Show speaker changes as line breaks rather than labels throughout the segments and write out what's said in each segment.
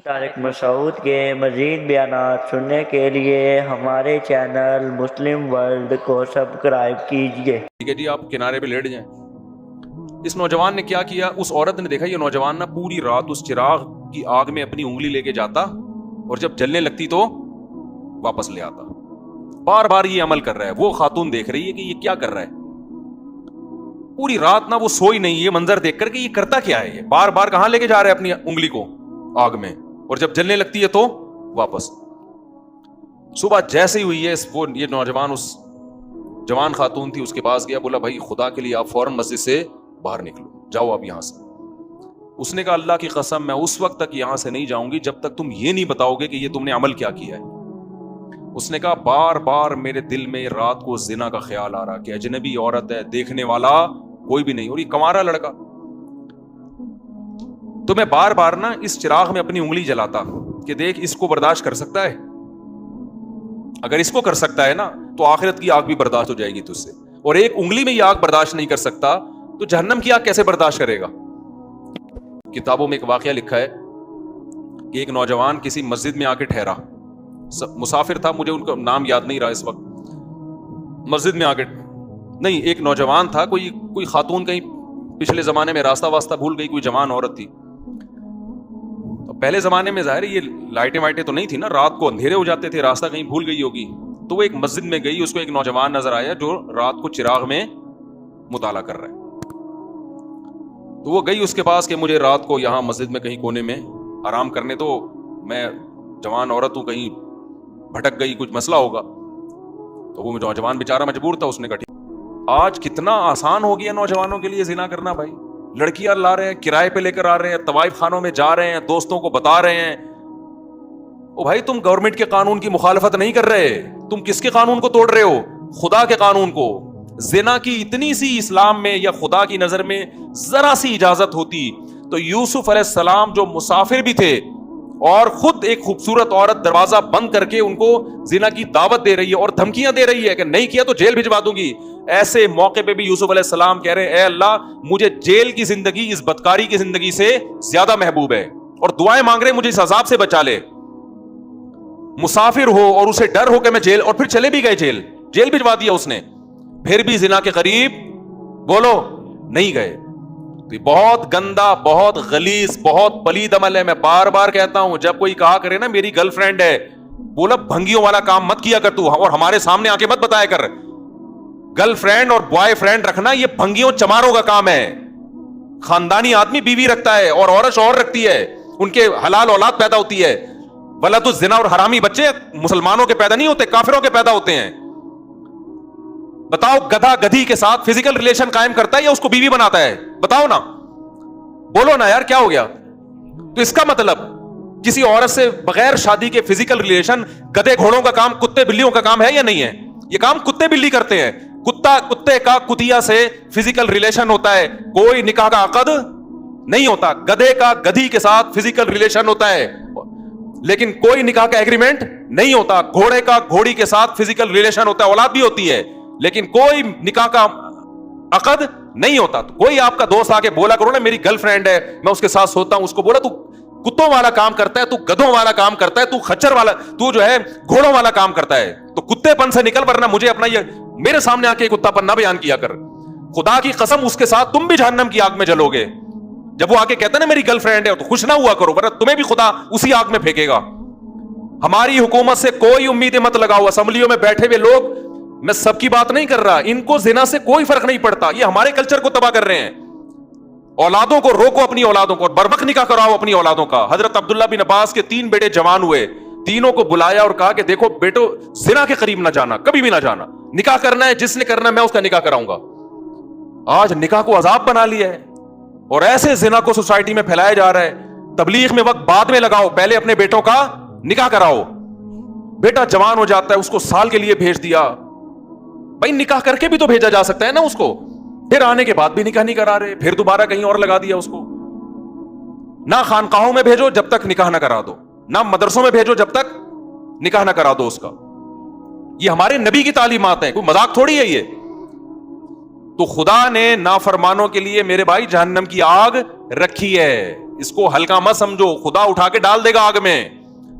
طارق مسعود کے مزید بیانات سننے کے لیے ہمارے چینل مسلم ورلڈ کو سبسکرائب کیجیے۔
ٹھیک ہے جی، آپ کنارے پہ لیٹ جائیں۔ اس نوجوان نے کیا کیا، اس عورت نے دیکھا یہ نوجوان نا پوری رات اس چراغ کی آگ میں اپنی انگلی لے کے جاتا اور جب جلنے لگتی تو واپس لے آتا۔ بار بار یہ عمل کر رہا ہے۔ وہ خاتون دیکھ رہی ہے کہ یہ کیا کر رہا ہے، پوری رات نہ وہ سوئی نہیں، یہ منظر دیکھ کر کہ یہ کرتا کیا ہے، یہ بار بار کہاں لے کے جا رہا ہے اپنی انگلی کو آگ میں، اور جب جلنے لگتی ہے تو واپس۔ صبح جیسے ہی ہوئی ہے یہ نوجوان اس جوان خاتون تھی اس کے پاس گیا، بولا بھائی خدا کے لیے آپ فوراً مسجد سے باہر نکلو، جاؤ آپ یہاں سے۔ اس نے کہا اللہ کی قسم میں اس وقت تک یہاں سے نہیں جاؤں گی جب تک تم یہ نہیں بتاؤ گے کہ یہ تم نے عمل کیا کیا ہے۔ اس نے کہا بار بار میرے دل میں رات کو زنا کا خیال آ رہا کہ اجنبی عورت ہے، دیکھنے والا کوئی بھی نہیں، اور یہ کنوارا لڑکا، تو میں بار بار نا اس چراغ میں اپنی انگلی جلاتا کہ دیکھ اس کو برداشت کر سکتا ہے، اگر اس کو کر سکتا ہے نا تو آخرت کی آگ بھی برداشت ہو جائے گی تجھ سے، اور ایک انگلی میں یہ آگ برداشت نہیں کر سکتا تو جہنم کی آگ کیسے برداشت کرے گا۔ کتابوں میں ایک واقعہ لکھا ہے کہ ایک نوجوان کسی مسجد میں آ کے ٹھہرا، مسافر تھا، مجھے ان کا نام یاد نہیں رہا اس وقت، مسجد میں آ کے نہیں، ایک نوجوان تھا، کوئی خاتون کہیں پچھلے زمانے میں راستہ واسطہ بھول گئی، کوئی جوان عورت تھی۔ پہلے زمانے میں ظاہر یہ لائٹیں وائٹیں تو نہیں تھی نا، رات کو اندھیرے ہو جاتے تھے، راستہ کہیں بھول گئی ہوگی، تو وہ ایک مسجد میں گئی، اس کو ایک نوجوان نظر آیا جو رات کو چراغ میں مطالعہ کر رہا ہے، تو وہ گئی اس کے پاس کہ مجھے رات کو یہاں مسجد میں کہیں کونے میں آرام کرنے دو، میں جوان عورت ہوں، کہیں بھٹک گئی، کچھ مسئلہ ہوگا۔ تو وہ نوجوان بیچارہ مجبور تھا، اس نے کہا آج کتنا آسان ہو گیا نوجوانوں کے لیے زنا کرنا، بھائی لڑکیاں لا رہے ہیں، کرائے پہ لے کر آ رہے ہیں، طوائف خانوں میں جا رہے ہیں، دوستوں کو بتا رہے ہیں۔ او بھائی تم گورنمنٹ کے قانون کی مخالفت نہیں کر رہے، تم کس کے قانون کو توڑ رہے ہو؟ خدا کے قانون کو۔ زنا کی اتنی سی اسلام میں یا خدا کی نظر میں ذرا سی اجازت ہوتی تو یوسف علیہ السلام جو مسافر بھی تھے اور خود ایک خوبصورت عورت دروازہ بند کر کے ان کو زنا کی دعوت دے رہی ہے اور دھمکیاں دے رہی ہے کہ نہیں کیا تو جیل بھجوا دوں گی، ایسے موقع پہ بھی یوسف علیہ السلام کہہ رہے اے اللہ مجھے جیل کی زندگی اس بدکاری کی زندگی سے زیادہ محبوب ہے، اور دعائیں مانگ رہے مجھے اس عذاب سے بچا لے۔ مسافر ہو اور اسے ڈر ہو کہ میں جیل، اور پھر چلے بھی گئے جیل بھجوا دیا اس نے، پھر بھی زنا کے قریب بولو نہیں گئے۔ تو یہ بہت گندا، بہت غلیظ، بہت پلید عمل ہے۔ میں بار بار کہتا ہوں جب کوئی کہا کرے نا میری گرل فرینڈ ہے، بولا بھنگیوں والا کام مت کیا کر تو، اور ہمارے سامنے آ کے مت بتایا کر۔ گرل فرینڈ اور بوائے فرینڈ رکھنا یہ بھنگیوں چماروں کا کام ہے۔ خاندانی آدمی بیوی رکھتا ہے اور عورت شوہر رکھتی ہے، ان کے حلال اولاد پیدا ہوتی ہے۔ ولد الزنا اور حرامی بچے مسلمانوں کے پیدا نہیں ہوتے، کافروں کے پیدا ہوتے ہیں۔ بتاؤ گدھا گدھی کے ساتھ فزیکل ریلیشن قائم کرتا ہے یا اس کو بیوی بناتا ہے؟ بتاؤ نا، بولو نا یار کیا ہو گیا؟ تو اس کا مطلب کسی عورت سے بغیر شادی کے فزیکل ریلیشن گدھے گھوڑوں کا کام، کتے بلیوں کا کام ہے یا نہیں ہے؟ یہ کام کتے بلی کرتے ہیں۔ کتے کا کتیا سے فزیکل ریلیشن ہوتا ہے، کوئی نکاح کا عقد نہیں ہوتا۔ گدھے کا گدھی کے ساتھ فزیکل ریلیشن ہوتا ہے لیکن کوئی نکاح کا ایگریمنٹ نہیں ہوتا۔ گھوڑے کا گھوڑی کے ساتھ فزیکل ریلیشن ہوتا ہے، اولاد بھی ہوتی ہے لیکن کوئی نکاح کا عقد نہیں ہوتا۔ تو کوئی آپ کا دوست آ کے بولا کرو نا میری گرل فرینڈ ہے میں اس کے ساتھ سوتا ہوں، اس کو بولا تو کتوں والا کام کرتا ہے، تو گدھوں والا کام کرتا ہے، تو خچر والا، تو جو ہے گھوڑوں والا کام کرتا ہے، تو کتے پن سے نکل، ورنہ مجھے اپنا یہ میرے سامنے آ کے کتا پن نہ بیان کیا کر۔ خدا کی قسم اس کے ساتھ تم بھی جہنم کی آگ میں جلو گے۔ جب وہ آ کے کہتا ہے نا میری گرل فرینڈ ہے تو خوش نہ ہوا کرو، ورنہ تمہیں بھی خدا اسی آگ میں پھینکے گا۔ ہماری حکومت سے کوئی امیدیں مت لگاؤ۔ اسمبلیوں میں بیٹھے ہوئے لوگ، میں سب کی بات نہیں کر رہا، ان کو زنا سے کوئی فرق نہیں پڑتا، یہ ہمارے کلچر کو تباہ کر رہے ہیں۔ اولادوں کو روکو، اپنی اولادوں کو، اور بروقت نکاح کراؤ اپنی اولادوں کا۔ حضرت عبداللہ بن عباس کے 3 بیٹے جوان ہوئے، تینوں کو بلایا اور کہا کہ دیکھو بیٹو زنا کے قریب نہ جانا، کبھی بھی نہ جانا، نکاح کرنا ہے جس نے کرنا ہے میں اس کا نکاح کراؤں گا۔ آج نکاح کو عذاب بنا لیا ہے اور ایسے زنا کو سوسائٹی میں پھیلایا جا رہا ہے۔ تبلیغ میں وقت بعد میں لگاؤ، پہلے اپنے بیٹوں کا نکاح کراؤ۔ بیٹا جوان ہو جاتا ہے اس کو سال کے لیے بھیج دیا، بھائی نکاح کر کے بھی تو بھیجا جا سکتا ہے نا اس کو، پھر آنے کے بعد بھی نکاح نہیں کرا رہے، پھر دوبارہ کہیں اور لگا دیا اس کو۔ نہ خانقاہوں میں بھیجو جب تک نکاح نہ کرا دو، نہ مدرسوں میں بھیجو جب تک نکاح نہ کرا دو اس کا۔ یہ ہمارے نبی کی تعلیمات ہیں، کوئی مذاق تھوڑی ہے یہ۔ تو خدا نے نافرمانوں کے لیے میرے بھائی جہنم کی آگ رکھی ہے، اس کو ہلکا مت سمجھو, خدا اٹھا کے ڈال دے گا آگ میں.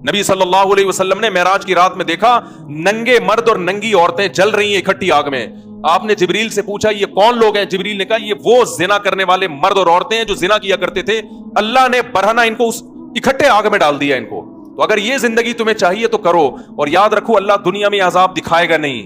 نبی صلی اللہ علیہ وسلم نے معراج کی رات میں دیکھا ننگے مرد اور ننگی عورتیں جل رہی ہیں اکٹھی آگ میں. آپ نے جبریل سے پوچھا یہ کون لوگ ہیں؟ جبریل نے کہا یہ وہ زنا کرنے والے مرد اور عورتیں ہیں جو زنا کیا کرتے تھے, اللہ نے برہنہ ان کو اکٹھے آگ میں ڈال دیا ان کو. تو اگر یہ زندگی تمہیں چاہیے تو کرو, اور یاد رکھو اللہ دنیا میں عذاب دکھائے گا نہیں.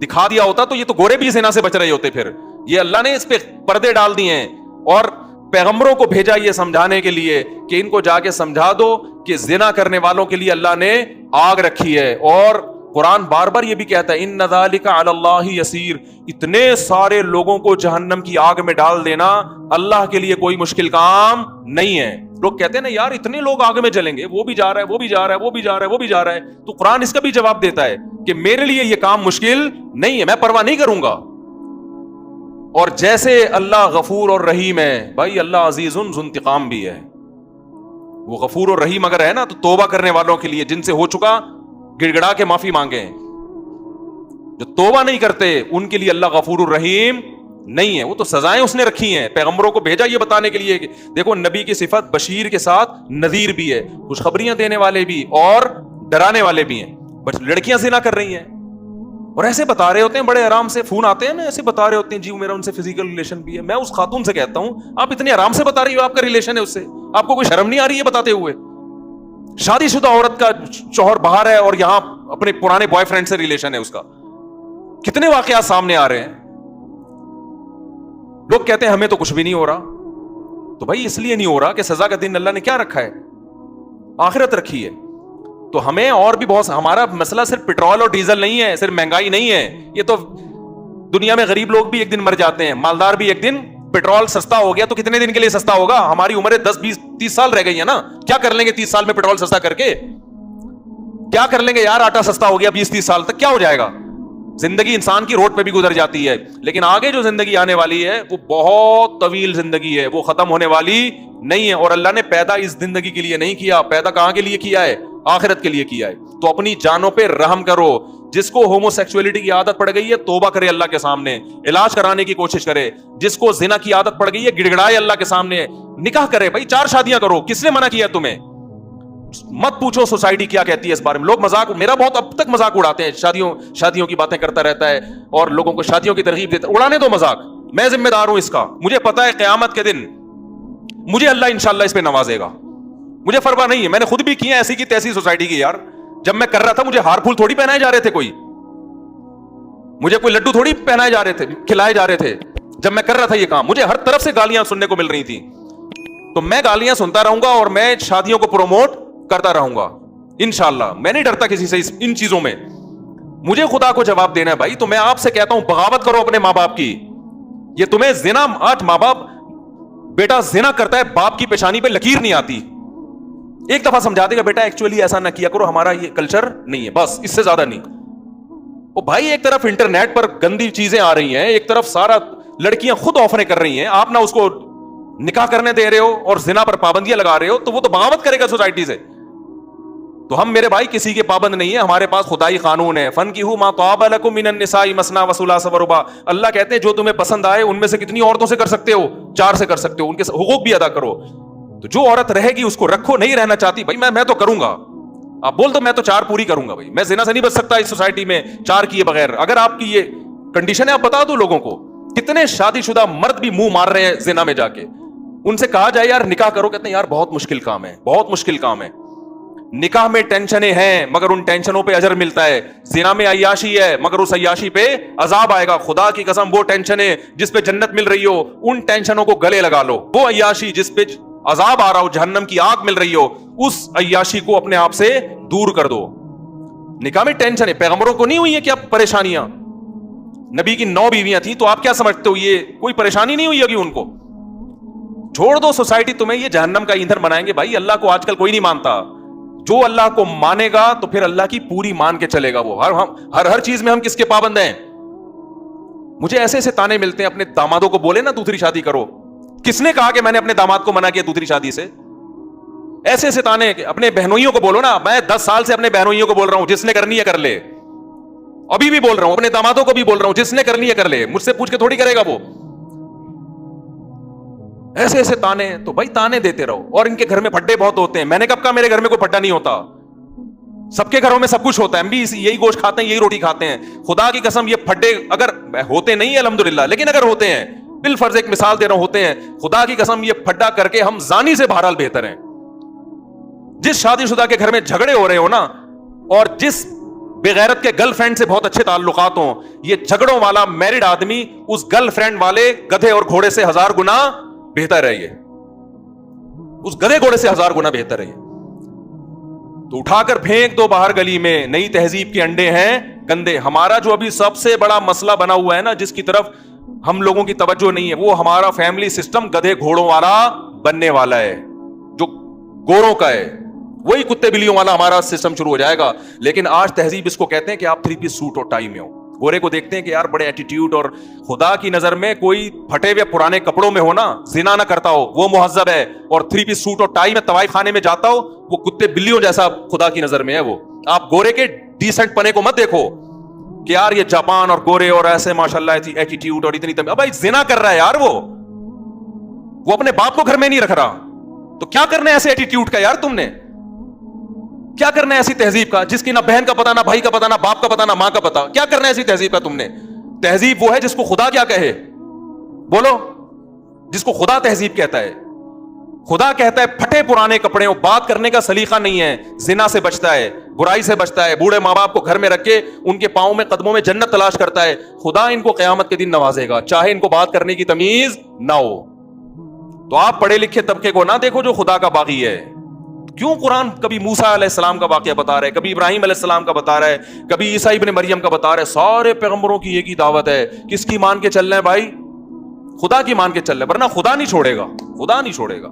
دکھا دیا ہوتا تو یہ تو گورے بھی زنا سے بچ رہے ہوتے. پھر یہ اللہ نے اس پہ پردے ڈال دیے ہیں, اور پیغمبروں کو بھیجا یہ سمجھانے کے لیے کہ ان کو جا کے سمجھا دو کہ زنا کرنے والوں کے لیے اللہ نے آگ رکھی ہے. اور قرآن بار بار یہ بھی کہتا ہے ان ذالک علی اللہ یسیر, اتنے سارے لوگوں کو جہنم کی آگ میں ڈال دینا اللہ کے لیے کوئی مشکل کام نہیں ہے. لوگ کہتے ہیں نا یار اتنے لوگ آگ میں جلیں گے, وہ بھی جا رہا ہے, وہ بھی جا رہا ہے, وہ بھی جا رہا ہے, وہ بھی جا رہا ہے. تو قرآن اس کا بھی جواب دیتا ہے کہ میرے لیے یہ کام مشکل نہیں ہے, میں پرواہ نہیں کروں گا. اور جیسے اللہ غفور اور رحیم ہے, بھائی اللہ عزیز ذو انتقام بھی ہے. وہ غفور اور رحیم اگر ہے نا تو توبہ کرنے والوں کے لیے, جن سے ہو چکا گڑ گڑا کے معافی مانگے. جو توبہ نہیں کرتے ان کے لیے اللہ غفور الرحیم نہیں ہے. وہ تو سزائیں اس نے رکھی ہیں, پیغمبروں کو بھیجا یہ بتانے کے لیے کہ دیکھو نبی کی صفت بشیر کے ساتھ نذیر بھی ہے, خوشخبریاں دینے والے بھی اور ڈرانے والے بھی ہیں. بس لڑکیاں زنا کر رہی ہیں اور ایسے بتا رہے ہوتے ہیں, بڑے آرام سے فون آتے ہیں نا, ایسے بتا رہے ہوتے ہیں جی میرا ان سے فزیکل ریلیشن بھی ہے. میں اس خاتون سے کہتا ہوں آپ اتنے آرام سے بتا رہی ہو آپ کا ریلیشن ہے اس سے, آپ کو کوئی شرم نہیں آ رہی ہے بتاتے ہوئے؟ شادی شدہ عورت کا شوہر باہر ہے اور یہاں اپنے پرانے بوائے فرینڈ سے ریلیشن ہے اس کا. کتنے واقعات سامنے آ رہے ہیں. لوگ کہتے ہیں ہمیں تو کچھ بھی نہیں ہو رہا. تو بھائی اس لیے نہیں ہو رہا کہ سزا کا دن اللہ نے کیا رکھا ہے؟ آخرت رکھی ہے. تو ہمیں اور بھی بہت, ہمارا مسئلہ صرف پیٹرول اور ڈیزل نہیں ہے, صرف مہنگائی نہیں ہے. یہ تو دنیا میں غریب لوگ بھی ایک دن مر جاتے ہیں, مالدار بھی ایک دن. پیٹرول سستا ہو گیا تو کتنے دن کے لیے سستا ہوگا؟ ہماری عمریں 10 20 30 سال رہ گئی ہیں نا. کیا کر لیں گے 30 سال میں پیٹرول سستا کر کے؟ کیا کر لیں گے یار؟ آٹا سستا ہو گیا 20 30 سال تک کیا ہو جائے گا؟ زندگی انسان کی روڈ پہ بھی گزر جاتی ہے, لیکن آگے جو زندگی آنے والی ہے وہ بہت طویل زندگی ہے, وہ ختم ہونے والی نہیں ہے. اور اللہ نے پیدا اس زندگی کے لیے نہیں کیا, پیدا کہاں کے لیے کیا ہے؟ آخرت کے لیے کیا ہے. تو اپنی جانوں پہ رحم کرو. جس کو ہومو سیکسولیٹی کی عادت پڑ گئی ہے توبہ کرے اللہ کے سامنے, علاج کرانے کی کوشش کرے. جس کو زنا کی عادت پڑ گئی ہے گڑ گڑائے اللہ کے سامنے, نکاح کرے. بھائی 4 شادیاں کرو, کس نے منع کیا تمہیں؟ مت پوچھو سوسائٹی کیا کہتی ہے اس بارے میں. لوگ مذاق, میرا بہت اب تک مذاق اڑاتے ہیں, شادیوں کی باتیں کرتا رہتا ہے اور لوگوں کو شادیوں کی ترغیب دیتا ہے. اڑانے دو مذاق, میں ذمہ دار ہوں اس کا. مجھے پتا ہے قیامت کے دن مجھے اللہ انشاءاللہ اس پہ نوازے گا. مجھے پرواہ نہیں ہے, میں نے خود بھی کیا ایسی کی تیسی سوسائٹی کی. یار جب میں کر رہا تھا مجھے ہار پھول تھوڑی پہنائے جا رہے تھے, مجھے کوئی لڈو تھوڑی پہنائے جا رہے تھے, کھلائے جا رہے تھے. جب میں کر رہا تھا یہ کام مجھے ہر طرف سے گالیاں سننے کو مل رہی تھی. تو میں گالیاں سنتا رہوں گا اور میں شادیوں کو پروموٹ کرتا رہوں گا انشاءاللہ. میں نہیں ڈرتا کسی سے ان چیزوں میں. مجھے خدا کو جواب دینا ہے بھائی. تو میں آپ سے کہتا ہوں بغاوت کرو اپنے ماں باپ کی. یہ تمہیں زنا, آج ماں باپ, بیٹا زنا کرتا ہے باپ کی پیشانی پہ لکیر نہیں آتی, ایک دفعہ سمجھا دے گا بیٹا ایکچولی ایسا نہ کیا کرو, ہمارا یہ کلچر نہیں ہے, بس اس سے زیادہ نہیں. او بھائی ایک طرف انٹرنیٹ پر گندی چیزیں آ رہی ہیں, ایک طرف سارا لڑکیاں خود آفریں کر رہی ہیں, آپ نہ اس کو نکاح کرنے دے رہے ہو اور زنا پر پابندیاں لگا رہے ہو, تو وہ تو بغاوت کرے گا سوسائٹی سے. تو ہم میرے بھائی کسی کے پابند نہیں ہے, ہمارے پاس خدائی قانون ہے. فَانْكِحُوا مَا طَابَ لَكُم مِّنَ النِّسَاءِ مَثْنَىٰ وَثُلَاثَ وَرُبَاعَ. اللہ کہتے ہیں جو تمہیں پسند آئے ان میں سے کتنی عورتوں سے کر سکتے ہو؟ 4 سے کر سکتے ہو. ان کے حقوق بھی ادا کرو. تو جو عورت رہے گی اس کو رکھو, نہیں رہنا چاہتی بھائی میں تو کروں گا. آپ بول دو میں تو 4 پوری کروں گا. بھائی میں زنا سے نہیں بچ سکتا اس سوسائٹی میں 4 کیے بغیر. اگر آپ کی یہ کنڈیشن ہے آپ بتا دو لوگوں کو. کتنے شادی شدہ مرد بھی منہ مار رہے ہیں زنا میں جا کے. ان سے کہا جائے یار نکاح کرو, کہتے ہیں یار بہت مشکل کام ہے, بہت مشکل کام ہے. نکاح میں ٹینشنیں ہیں مگر ان ٹینشنوں پہ اجر ملتا ہے. زنا میں عیاشی ہے مگر اس عیاشی پہ عذاب آئے گا. خدا کی قسم وہ ٹینشنیں جس پہ جنت مل رہی ہو ان ٹینشنوں کو گلے لگا لو. وہ عیاشی جس پہ عذاب آ رہا ہو, جہنم کی آگ مل رہی ہو, اس عیاشی کو اپنے آپ سے دور کر دو. نکاح میں ٹینشن ہے, پیغمبروں کو نہیں ہوئی ہے کیا پریشانیاں؟ نبی کی 9 بیویاں تھیں, تو آپ کیا سمجھتے ہو یہ کوئی پریشانی نہیں ہوئی ہوگی ان کو؟ چھوڑ دو, سوسائٹی تمہیں یہ جہنم کا ایندھن بنائیں گے. بھائی اللہ کو آج کل کوئی نہیں مانتا. جو اللہ کو مانے گا تو پھر اللہ کی پوری مان کے چلے گا. وہ ہر چیز میں ہم کس کے پابند ہیں؟ مجھے ایسے ایسے تانے ملتے ہیں, اپنے دامادوں کو بولے نا دوسری شادی کرو. کس نے کہا کہ میں نے اپنے داماد کو منع کیا دوسری شادی سے؟ ایسے ایسے تانے. اپنے بہنوئیوں کو بولو نا, میں 10 سال سے اپنے بہنوئیوں کو بول رہا ہوں جس نے کرنی ہے کر لے. ابھی بھی بول رہا ہوں, اپنے دامادوں کو بھی بول رہا ہوں جس نے کرنی ہے کر لے. مجھ سے پوچھ کے تھوڑی کرے گا وہ. ایسے ایسے تانے. تو بھائی تانے دیتے رہو. اور ان کے گھر میں پھڈے بہت ہوتے ہیں. میں نے کب کہا میرے گھر میں کوئی پھڈا نہیں ہوتا؟ سب کے گھروں میں سب کچھ ہوتا ہے. ہم بھی یہی گوشت کھاتے ہیں, یہی روٹی کھاتے ہیں. خدا کی قسم یہ پھڈے اگر ہوتے نہیں الحمدللہ, لیکن اگر ہوتے ہیں, بالفرض ایک مثال دے رہا ہوں, ہوتے ہیں, خدا کی قسم یہ پھڈا کر کے ہم زانی سے بہرحال بہتر ہیں. جس شادی شدہ کے گھر میں جھگڑے ہو رہے ہو نا, اور جس بغیرت کے گرل فرینڈ سے بہت اچھے تعلقات ہوں, یہ جھگڑوں والا میرڈ آدمی اس گرل فرینڈ والے گدھے اور گھوڑے سے 1000 گنا بہتر ہے. یہ اس گدھے گھوڑے سے 1000 گنا بہتر ہے. تو اٹھا کر پھینک دو باہر گلی میں. نئی تہذیب کے انڈے ہیں گندے. ہمارا جو ابھی سب سے بڑا مسئلہ بنا ہوا ہے نا, جس کی طرف ہم لوگوں کی توجہ نہیں ہے, وہ ہمارا فیملی سسٹم گدھے گھوڑوں والا بننے والا ہے, جو گوروں کا ہے. وہی کتے بلیوں والا ہمارا سسٹم شروع ہو جائے گا. لیکن آج تہذیب اس کو کہتے ہیں کہ آپ 3 پیس سوٹ اور ٹائی میں ہو. گورے کو دیکھتے ہیں کہ یار بڑے ایٹیٹیوڈ, اور خدا کی نظر میں کوئی پھٹے ہوئے پرانے کپڑوں میں ہو نا, زنا نہ کرتا ہو, وہ مہذب ہے. اور 3 پیس سوٹ اور ٹائی میں طواف خانے میں جاتا ہو, وہ کتے بلیوں جیسا خدا کی نظر میں ہے. وہ آپ گورے کے ڈیسنٹ پنے کو مت دیکھو کہ یار یہ جاپان اور گورے اور ایسے ماشاءاللہ ایٹیٹیوڈ اور اتنی بھائی زنا کر رہا ہے یار. وہ اپنے باپ کو گھر میں نہیں رکھ رہا, تو کیا کرنا ہے ایسے ایٹیٹیوڈ کا یار؟ تم نے کیا کرنا ہے ایسی تہذیب کا جس کی نہ بہن کا پتا, نہ بھائی کا پتا, نہ باپ کا پتا, نہ ماں کا پتا؟ کیا کرنا ہے ایسی تہذیب کا تم نے؟ تہذیب وہ ہے جس کو خدا کیا کہے, بولو, جس کو خدا تہذیب کہتا ہے. خدا کہتا ہے پھٹے پرانے کپڑے, بات کرنے کا سلیقہ نہیں ہے, زنا سے بچتا ہے, برائی سے بچتا ہے, بوڑھے ماں باپ کو گھر میں رکھ کے ان کے پاؤں میں قدموں میں جنت تلاش کرتا ہے. خدا ان کو قیامت کے دن نوازے گا, چاہے ان کو بات کرنے کی تمیز نہ ہو. تو آپ پڑھے لکھے طبقے کو نہ دیکھو جو خدا کا باغی ہے. کیوں قرآن کبھی موسیٰ علیہ السلام کا واقعہ بتا رہا ہے, کبھی ابراہیم علیہ السلام کا بتا رہا ہے, کبھی عیسیٰ ابن مریم کا بتا رہا ہے. سارے پیغمبروں کی ایک ہی دعوت ہے, کس کی مان کے چل رہے ہیں بھائی؟ خدا کی مان کے چل رہے ہیں, ورنہ خدا نہیں چھوڑے گا. خدا نہیں چھوڑے گا.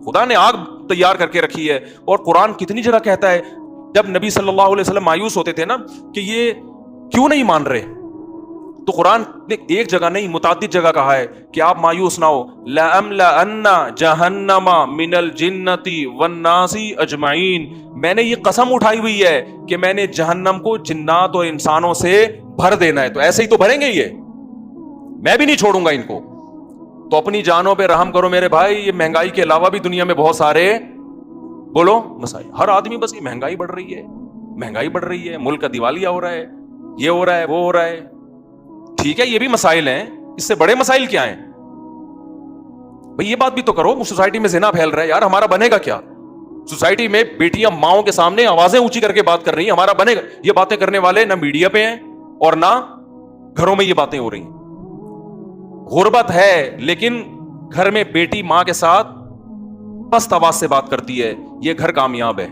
خدا نے آگ تیار کر کے رکھی ہے. اور قرآن کتنی جگہ کہتا ہے, جب نبی صلی اللہ علیہ وسلم مایوس ہوتے تھے نا کہ یہ کیوں نہیں مان رہے, تو قرآن نے ایک جگہ نہیں متعدد جگہ کہا ہے کہ آپ مایوس نہ ہو. لَأَمْلَأَنَّ جَهَنَّمَ مِنَ الْجِنَّةِ وَالنَّاسِ أَجْمَعِينَ. میں نے یہ قسم اٹھائی ہوئی ہے کہ میں نے جہنم کو جنات اور انسانوں سے بھر دینا ہے. تو ایسے ہی تو بھریں گے, یہ میں بھی نہیں چھوڑوں گا ان کو. تو اپنی جانوں پہ رحم کرو میرے بھائی. یہ مہنگائی کے علاوہ بھی دنیا میں بہت سارے, بولو, مسائل. ہر آدمی بس یہ مہنگائی بڑھ رہی ہے, مہنگائی بڑھ رہی ہے, ملک کا دیوالیہ ہو رہا ہے, یہ ہو رہا ہے, وہ ہو رہا ہے. ٹھیک ہے, یہ بھی مسائل ہیں, اس سے بڑے مسائل کیا ہیں بھئی؟ یہ بات بھی تو کرو, سوسائٹی میں زنا پھیل رہا ہے یار, ہمارا بنے گا کیا؟ سوسائٹی میں بیٹیاں ماؤں کے سامنے آوازیں اونچی کر کے بات کر رہی ہیں, ہمارا بنے گا؟ یہ باتیں کرنے والے نہ میڈیا پہ ہیں اور نہ گھروں میں یہ باتیں ہو رہی ہیں. غربت ہے, لیکن گھر میں بیٹی ماں کے ساتھ پست آواز سے بات کرتی ہے, یہ گھر کامیاب ہے.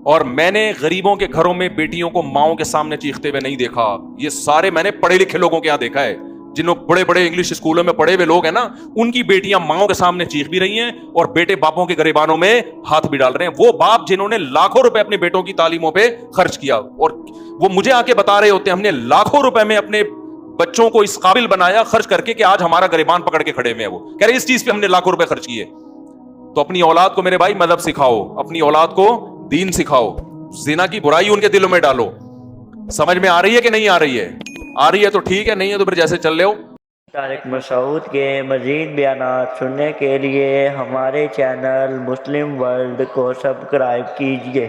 اور میں نے غریبوں کے گھروں میں بیٹیوں کو ماؤں کے سامنے چیختے ہوئے نہیں دیکھا. یہ سارے میں نے پڑھے لکھے لوگوں کے یہاں دیکھا ہے, جنہوں بڑے بڑے انگلش اسکولوں میں پڑھے ہوئے لوگ ہیں نا, ان کی بیٹیاں ماؤں کے سامنے چیخ بھی رہی ہیں اور بیٹے باپوں کے گریبانوں میں ہاتھ بھی ڈال رہے ہیں. وہ باپ جنہوں نے لاکھوں روپے اپنے بیٹوں کی تعلیموں پہ خرچ کیا, اور وہ مجھے آ کے بتا رہے ہوتے ہیں ہم نے لاکھوں روپے میں اپنے بچوں کو اس قابل بنایا خرچ کر کے کہ آج ہمارا گریبان پکڑ کے کھڑے ہوئے ہیں. وہ کہہ رہے اس چیز پہ ہم نے لاکھوں روپے خرچ کیے. تو اپنی اولاد کو میرے بھائی مذہب سکھاؤ, اپنی اولاد کو دین سکھاؤ, زنا کی برائی ان کے دلوں میں ڈالو. سمجھ میں آ رہی ہے کہ نہیں آ رہی ہے؟ آ رہی ہے تو ٹھیک ہے, نہیں ہے تو پھر جیسے چل رہے ہو.
طارق مسعود کے مزید بیانات سننے کے لیے ہمارے چینل مسلم ورلڈ کو سبسکرائب کیجیے.